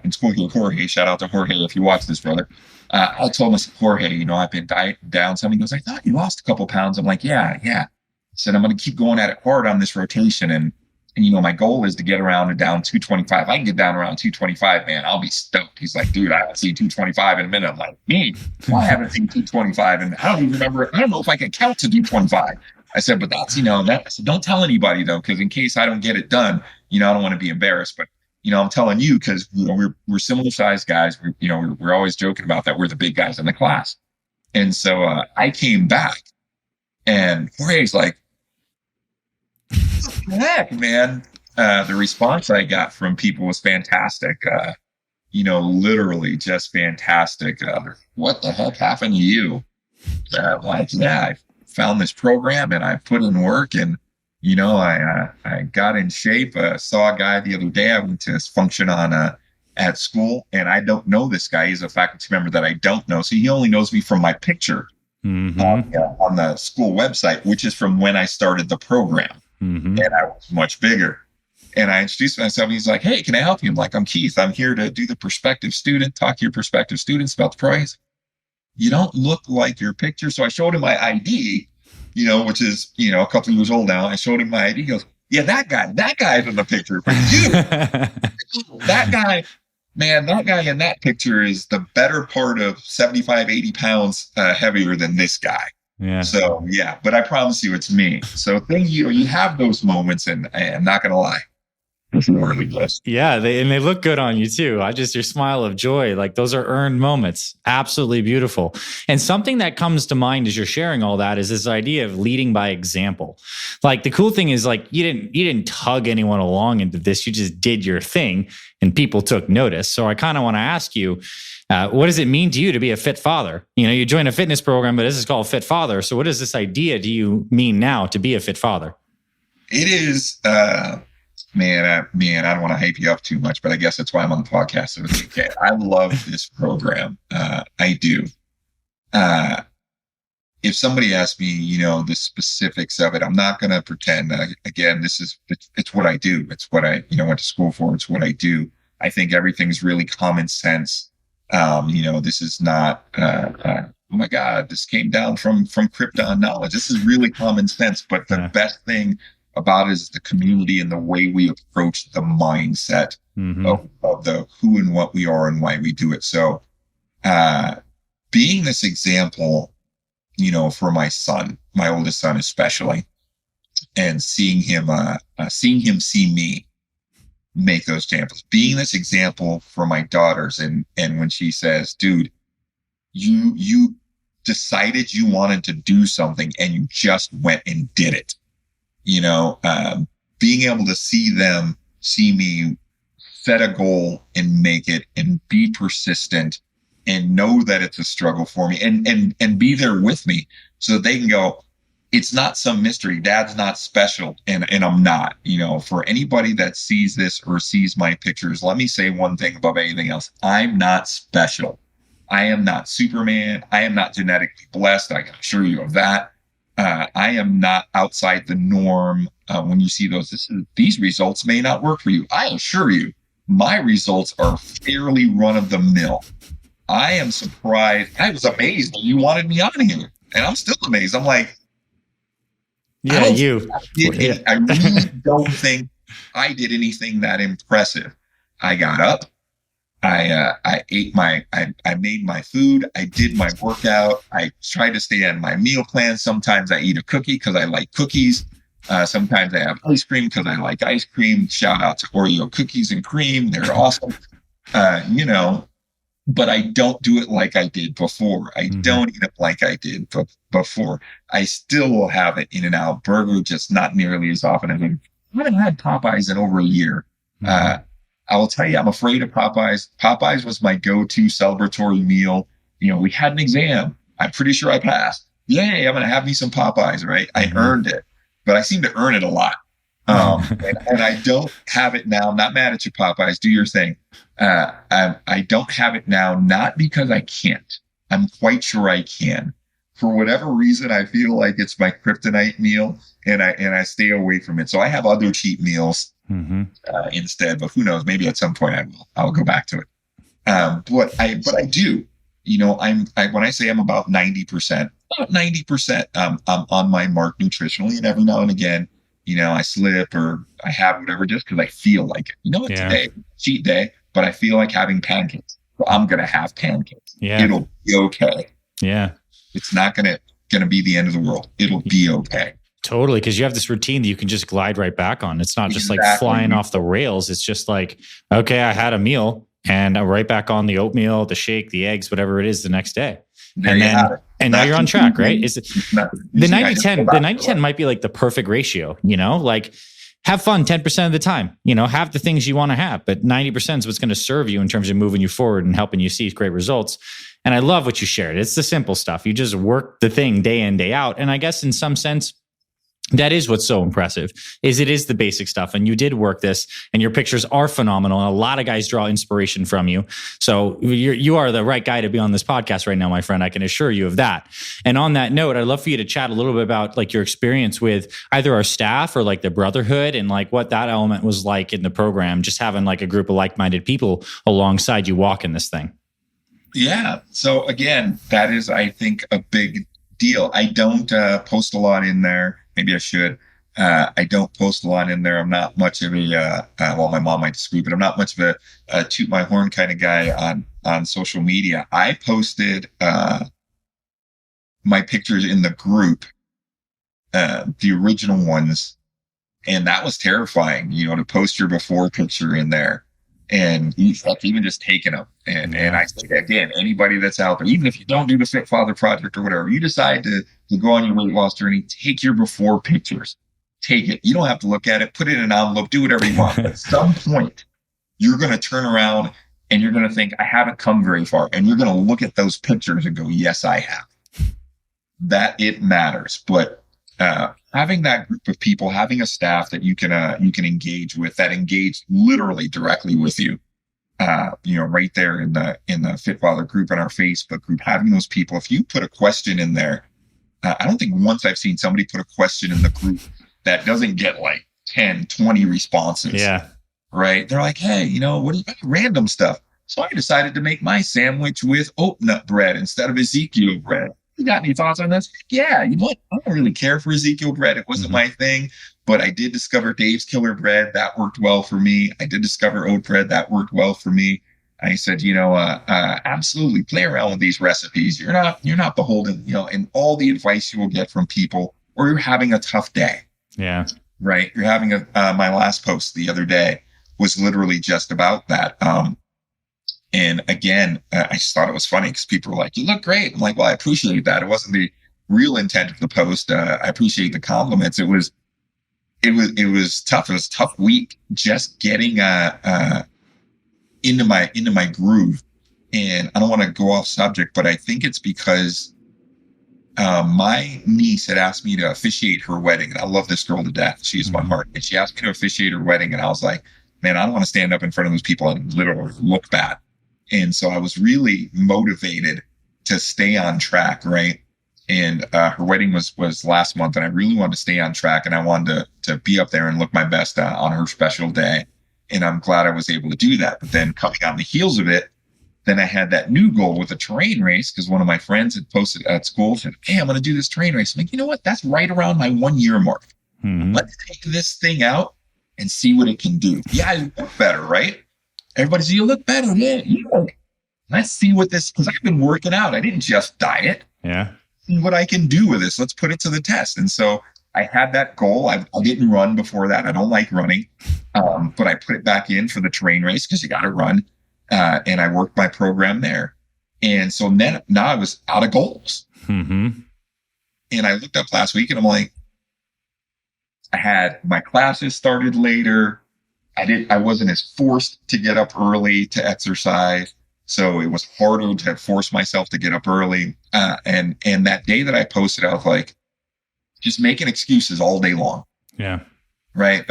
Speaker 2: in school, Jorge, shout out to Jorge if you watch this, brother. I told him, I said, Jorge, I've been dieting down some. He goes, I thought you lost a couple pounds. I'm like, yeah. I said, I'm going to keep going at it hard on this rotation. And my goal is to get around and down 225. I can get down around 225, man. I'll be stoked. He's like, dude, I haven't seen 225 in a minute. I'm like, me? Well, I haven't seen 225. And I don't even remember. I don't know if I can count to 225. I said, but that's, I said, don't tell anybody though, because in case I don't get it done, I don't want to be embarrassed, but, I'm telling you, because, we're similar sized guys. We're always joking about that. We're the big guys in the class. And so, I came back and Jorge's like, what the heck, man? The response I got from people was fantastic. Literally just fantastic. What the heck happened to you? Like, yeah, I found this program and I put in work and, I got in shape. Saw a guy the other day. I went to his function at school, and I don't know this guy. He's a faculty member that I don't know. So he only knows me from my picture on the school website, which is from when I started the program. And I was much bigger. And I introduced myself. And he's like, hey, can I help you? I'm like, I'm Keith. I'm here to do the prospective student, talk to your prospective students about the prize. You don't look like your picture. So I showed him my ID, which is, a couple of years old now. I showed him my ID. He goes, yeah, that guy's in the picture. But you, that guy in that picture is the better part of 75, 80 pounds heavier than this guy. Yeah. So, yeah, but I promise you it's me. So you have those moments, and I'm not going to lie.
Speaker 1: Yeah, they look good on you too. Your smile of joy, like those are earned moments. Absolutely beautiful. And something that comes to mind as you're sharing all that is this idea of leading by example. Like the cool thing is like you didn't tug anyone along into this. You just did your thing and people took notice. So I kind of want to ask you, what does it mean to you to be a fit father? You join a fitness program, but this is called Fit Father. So what does this idea do you mean now to be a fit father?
Speaker 2: It is, Man, I don't want to hype you up too much, but I guess that's why I'm on the podcast. So it's okay. I love this program. I do. If somebody asks me, the specifics of it, I'm not going to pretend. Again, it's what I do. It's what I, went to school for. It's what I do. I think everything's really common sense. This is not, oh my God, this came down from Krypton knowledge. This is really common sense. But the best thing about it is the community and the way we approach the mindset of the who and what we are and why we do it. So, being this example, for my son, my oldest son especially, and seeing him see me make those examples, being this example for my daughters. And when she says, dude, you decided you wanted to do something and you just went and did it. Being able to see me set a goal and make it and be persistent and know that it's a struggle for me and be there with me so that they can go, it's not some mystery. Dad's not special, and I'm not. For anybody that sees this or sees my pictures, let me say one thing above anything else. I'm not special. I am not Superman. I am not genetically blessed. I can assure you of that. I am not outside the norm. When you see these results may not work for you. I assure you, my results are fairly run of the mill. I am surprised. I was amazed that you wanted me on here, and I'm still amazed. I'm like,
Speaker 1: yeah,
Speaker 2: I really don't think I did anything that impressive. I got up. I made my food. I did my workout. I tried to stay on my meal plan. Sometimes I eat a cookie because I like cookies. Sometimes I have ice cream because I like ice cream. Shout out to Oreo cookies and cream. They're awesome. But I don't do it like I did before. I don't eat it like I did before. I still will have an In-N-Out burger, just not nearly as often. I haven't had Popeyes in over a year. I will tell you, I'm afraid of Popeyes. Popeyes was my go-to celebratory meal. We had an exam. I'm pretty sure I passed. Yay, I'm going to have me some Popeyes, right? I earned it, but I seem to earn it a lot. And I don't have it now. I'm not mad at you, Popeyes. Do your thing. I don't have it now, not because I can't. I'm quite sure I can. For whatever reason, I feel like it's my kryptonite meal, and I stay away from it. So I have other cheat meals instead. But who knows? Maybe at some point I'll go back to it. But I do. When I say I'm about 90%, I'm on my mark nutritionally, and every now and again, I slip or I have whatever just because I feel like it. Today, cheat day, but I feel like having pancakes. So I'm going to have pancakes. Yeah. It'll be okay.
Speaker 1: Yeah.
Speaker 2: It's not going to be the end of the world. It'll be okay.
Speaker 1: Totally. Because you have this routine that you can just glide right back on. It's not just like flying off the rails. It's just like, okay, I had a meal and I'm right back on the oatmeal, the shake, the eggs, whatever it is the next day. And now you're on track, right? The 90-10, the 90-10 might be like the perfect ratio, like have fun 10% of the time, have the things you want to have, but 90% is what's going to serve you in terms of moving you forward and helping you see great results. And I love what you shared. It's the simple stuff. You just work the thing day in, day out. And I guess in some sense, that is what's so impressive, is it is the basic stuff. And you did work this, and your pictures are phenomenal. And a lot of guys draw inspiration from you. So you are the right guy to be on this podcast right now, my friend. I can assure you of that. And on that note, I'd love for you to chat a little bit about like your experience with either our staff or like the Brotherhood, and like what that element was like in the program, just having like a group of like-minded people alongside you walking this thing.
Speaker 2: Yeah. So again, that is, I think, a big deal. I don't post a lot in there. Maybe I should. I don't post a lot in there. I'm not much of a, well, my mom might disagree, but I'm not much of a toot my horn kind of guy on social media. I posted my pictures in the group, the original ones, and that was terrifying, to post your before picture in there. And even just taking them. And I say, again, anybody that's out there, even if you don't do the Fit Father Project or whatever, you decide to go on your weight loss journey, take your before pictures. Take it. You don't have to look at it. Put it in an envelope. Do whatever you want. But at some point, you're going to turn around and you're going to think, I haven't come very far. And you're going to look at those pictures and go, yes, I have. That it matters. But having that group of people, having a staff that you can engage with, that engage literally directly with you, right there in the Fit Father group, in our Facebook group, having those people. If you put a question in there, I don't think once I've seen somebody put a question in the group that doesn't get like 10, 20 responses.
Speaker 1: Yeah.
Speaker 2: Right. They're like, hey, what do you got? Random stuff. So I decided to make my sandwich with oat nut bread instead of Ezekiel bread. You got any thoughts on this? Yeah, you know what? I don't really care for Ezekiel bread. It wasn't my thing, but I did discover Dave's Killer Bread. That worked well for me. I did discover oat bread. That worked well for me. I said, absolutely play around with these recipes. You're not beholden, and all the advice you will get from people, or you're having a tough day.
Speaker 1: Yeah.
Speaker 2: Right. You're having my last post the other day was literally just about that. And again, I just thought it was funny because people were like, you look great. I'm like, well, I appreciate that. It wasn't the real intent of the post. I appreciate the compliments. It was tough. It was a tough week just getting into my groove. And I don't want to go off subject, but I think it's because my niece had asked me to officiate her wedding. And I love this girl to death. She is my heart. And she asked me to officiate her wedding. And I was like, man, I don't want to stand up in front of those people and literally look bad. And so I was really motivated to stay on track, right? And her wedding was last month, and I really wanted to stay on track, and I wanted to be up there and look my best on her special day. And I'm glad I was able to do that. But then coming on the heels of it, then I had that new goal with a terrain race, because one of my friends had posted at school, said, hey, I'm going to do this terrain race. I'm like, you know what? That's right around my 1 year mark. Let's take this thing out and see what it can do. Yeah, I look better, right? Everybody says, you look better, man. Let's see what this, because I've been working out. I didn't just diet.
Speaker 1: Yeah.
Speaker 2: See what I can do with this. Let's put it to the test. And so I had that goal. I didn't run before that. I don't like running. But I put it back in for the terrain race because you got to run. And I worked my program there. And so then now I was out of goals. And I looked up last week and I'm like, I had my classes started later. I wasn't as forced to get up early to exercise. So it was harder to force myself to get up early. And that day that I posted, I was like, just making excuses all day long.
Speaker 1: Yeah.
Speaker 2: Right.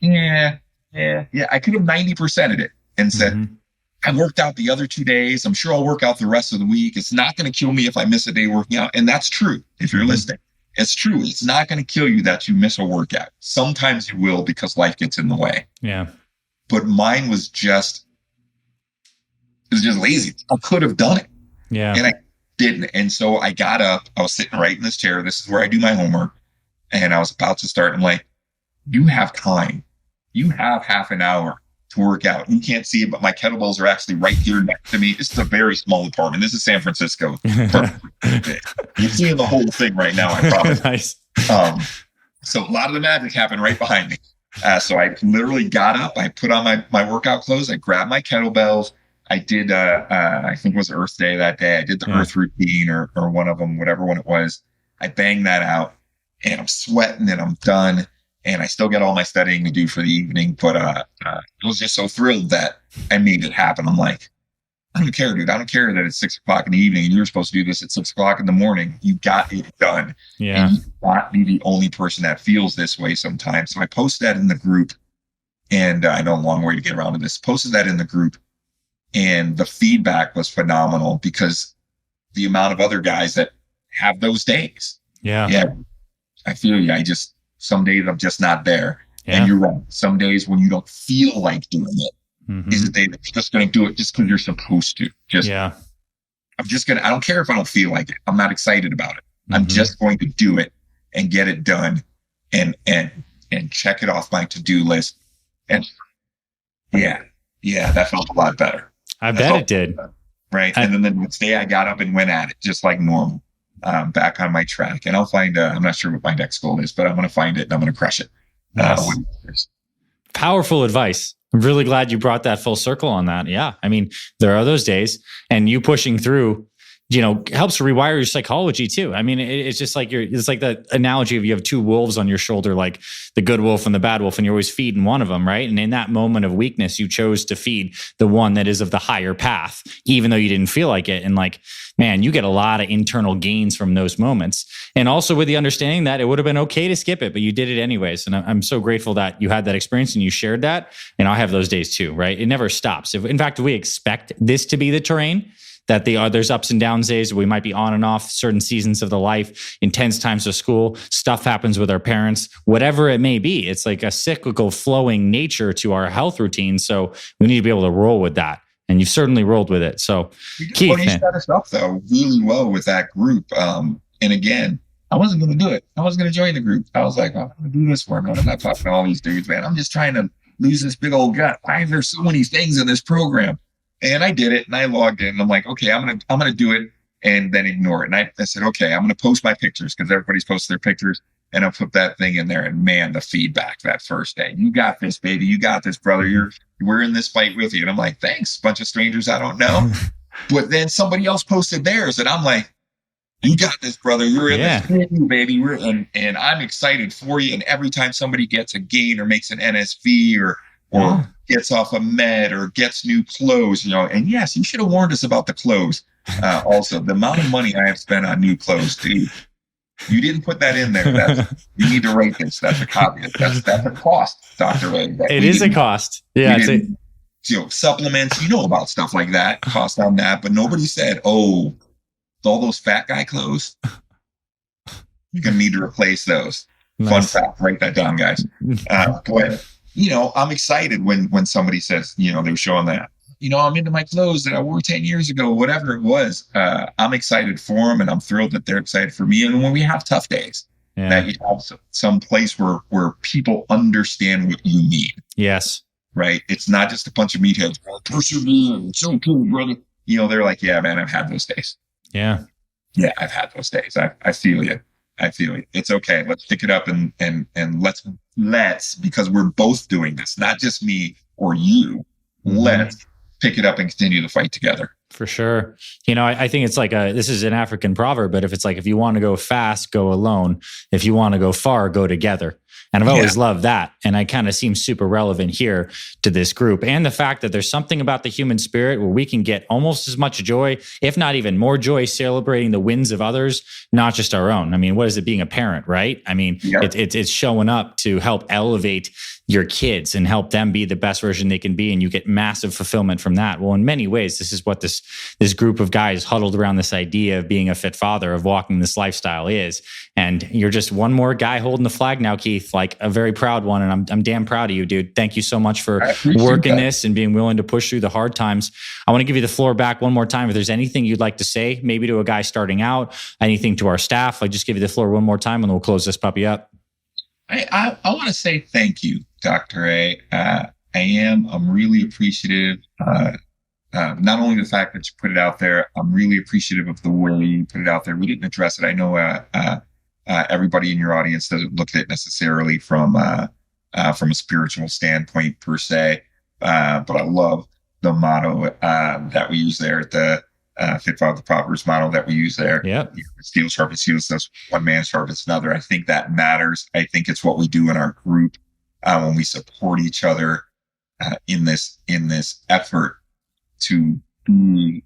Speaker 2: Yeah. I could have 90%ed it and said, I worked out the other 2 days. I'm sure I'll work out the rest of the week. It's not going to kill me if I miss a day working out. And that's true. If you're listening, it's true. It's not going to kill you that you miss a workout. Sometimes you will because life gets in the way.
Speaker 1: Yeah.
Speaker 2: But mine was just lazy. I could have done it.
Speaker 1: Yeah.
Speaker 2: And I didn't. And so I got up. I was sitting right in this chair. This is where I do my homework. And I was about to start. I'm like, you have time. You have half an hour to work out. You can't see it, but my kettlebells are actually right here next to me. This is a very small apartment. This is San Francisco. You're seeing the whole thing right now, I promise.
Speaker 1: Nice.
Speaker 2: So a lot of the magic happened right behind me. So I literally got up. I put on my workout clothes. I grabbed my kettlebells. I did, I think it was Earth Day that day. I did the Earth routine or one of them, whatever one it was. I banged that out and I'm sweating and I'm done. And I still got all my studying to do for the evening. But I was just so thrilled that I made it happen. I'm like, I don't care, dude. I don't care that it's 6 o'clock in the evening and you're supposed to do this at 6 o'clock in the morning. You got it done.
Speaker 1: Yeah.
Speaker 2: And you not be the only person that feels this way sometimes. So I posted that in the group. And I know a long way to get around to this. Posted that in the group. And the feedback was phenomenal because the amount of other guys that have those days. Yeah. I feel you. Some days I'm just not there. Yeah. And you're right. Some days when you don't feel like doing it is a day that you're just going to do it just because you're supposed to. I don't care if I don't feel like it. I'm not excited about it. I'm just going to do it and get it done and check it off my to-do list. And yeah, that felt a lot better.
Speaker 1: I bet it did.
Speaker 2: Right. And then the next day I got up and went at it just like normal, back on my track. And I'll find, I'm not sure what my next goal is, but I'm going to find it and I'm going to crush it.
Speaker 1: Powerful advice. I'm really glad you brought that full circle on that. Yeah. I mean, there are those days and you pushing through, helps rewire your psychology too. I mean, it's just like it's like the analogy of you have two wolves on your shoulder, like the good wolf and the bad wolf, and you're always feeding one of them, right? And in that moment of weakness, you chose to feed the one that is of the higher path, even though you didn't feel like it. And man, you get a lot of internal gains from those moments. And also with the understanding that it would have been okay to skip it, but you did it anyways. And I'm so grateful that you had that experience and you shared that. And I have those days too, right? It never stops. In fact, we expect this to be the terrain, that there's ups and downs days. We might be on and off certain seasons of the life, intense times of school, stuff happens with our parents, whatever it may be. It's like a cyclical flowing nature to our health routine. So we need to be able to roll with that. And you've certainly rolled with it. So Keith,
Speaker 2: you set us up though really well with that group. And again, I wasn't going to do it. I wasn't going to join the group. I was like, I'm going to do this for him. I'm not talking to all these dudes, man. I'm just trying to lose this big old gut. Why are there so many things in this program? And I did it and I logged in and I'm like, okay, I'm going to do it and then ignore it. And I said, okay, I'm going to post my pictures because everybody's posted their pictures and I'll put that thing in there. And man, the feedback that first day, you got this, baby. You got this, brother. We're in this fight with you. And I'm like, thanks, bunch of strangers I don't know. But then somebody else posted theirs and I'm like, you got this, brother. You're in this, baby. And I'm excited for you. And every time somebody gets a gain or makes an NSV or gets off a med or gets new clothes, and yes, you should have warned us about the clothes. Also, the amount of money I have spent on new clothes, dude. You didn't put that in there. You need to rate this. That's a caveat. That's a cost, Dr. Ray.
Speaker 1: It is a cost. Yeah.
Speaker 2: Supplements, you know about stuff like that, cost on that, but nobody said, oh, all those fat guy clothes, you're going to need to replace those. Nice. Fun fact, write that down, guys. But, I'm excited when somebody says, they're showing that, I'm into my clothes that I wore 10 years ago, whatever it was. I'm excited for them, and I'm thrilled that they're excited for me. And when we have tough days, that you have some place where people understand what you need.
Speaker 1: Yes.
Speaker 2: Right. It's not just a bunch of meatheads. Persevere. It's so cool, brother. They're like, yeah, man, I've had those days.
Speaker 1: Yeah.
Speaker 2: Yeah, I've had those days. I feel you. It's okay. Let's pick it up and let's, because we're both doing this, not just me or you. Mm-hmm. Let's pick it up and continue the fight together.
Speaker 1: For sure. I think it's like this is an African proverb, but if you want to go fast, go alone. If you want to go far, go together. And I've always loved that. And I kind of seem super relevant here to this group. And the fact that there's something about the human spirit where we can get almost as much joy, if not even more joy, celebrating the wins of others, not just our own. I mean, what is it being a parent, right? I mean, it's showing up to help elevate your kids and help them be the best version they can be. And you get massive fulfillment from that. Well, in many ways, this is what this group of guys huddled around this idea of being a fit father, of walking this lifestyle is. And you're just one more guy holding the flag now, Keith, like a very proud one. And I'm damn proud of you, dude. Thank you so much for working this and being willing to push through the hard times. I want to give you the floor back one more time. If there's anything you'd like to say, maybe to a guy starting out, anything to our staff, just give you the floor one more time and we'll close this puppy up.
Speaker 2: I want to say thank you, Dr. A. I'm really appreciative. Not only the fact that you put it out there, I'm really appreciative of the way you put it out there. We didn't address it. I know everybody in your audience doesn't look at it necessarily from a spiritual standpoint per se, but I love the motto that we use there at the Fit Father Proverbs model that we use there.
Speaker 1: Yeah.
Speaker 2: Steel sharpens steel, so one man sharpens another. I think that matters. I think it's what we do in our group when we support each other in this effort to be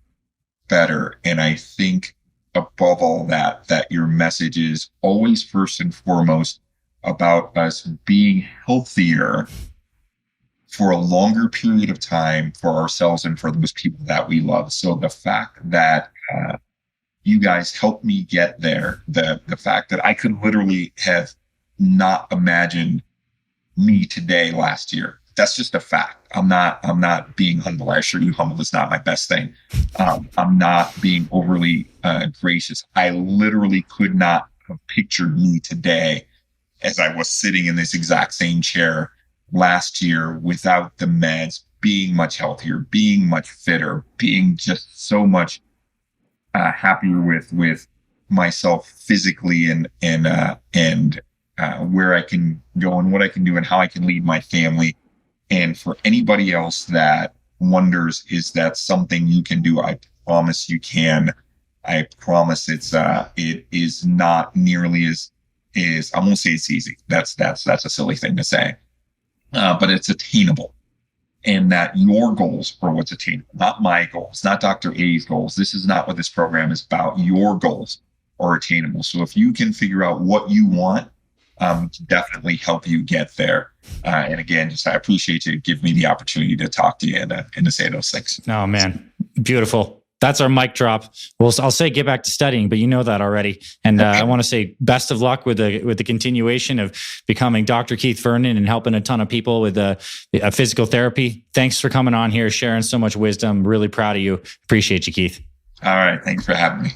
Speaker 2: better. And I think above all that your message is always first and foremost about us being healthier for a longer period of time for ourselves and for those people that we love. So the fact that you guys helped me get there, the fact that I could literally have not imagined me today last year, that's just a fact. I'm not being humble. I assure you, humble is not my best thing. I'm not being overly gracious. I literally could not have pictured me today as I was sitting in this exact same chair last year without the meds, being much healthier, being much fitter, being just so much happier with myself physically and where I can go and what I can do and how I can lead my family. And for anybody else that wonders, is that something you can do? I promise you can. I promise it is not nearly as I won't say it's easy. That's a silly thing to say. But it's attainable, and that your goals are what's attainable, not my goals, not Dr. A's goals. This is not what this program is about. Your goals are attainable. So if you can figure out what you want, definitely help you get there. And again, I appreciate you giving me the opportunity to talk to you and to say those things.
Speaker 1: Oh man, beautiful. That's our mic drop. Well, I'll say get back to studying, but you know that already. And I want to say best of luck with the continuation of becoming Dr. Keith Vernon and helping a ton of people with physical therapy. Thanks for coming on here, sharing so much wisdom. Really proud of you. Appreciate you, Keith.
Speaker 2: All right. Thanks for having me.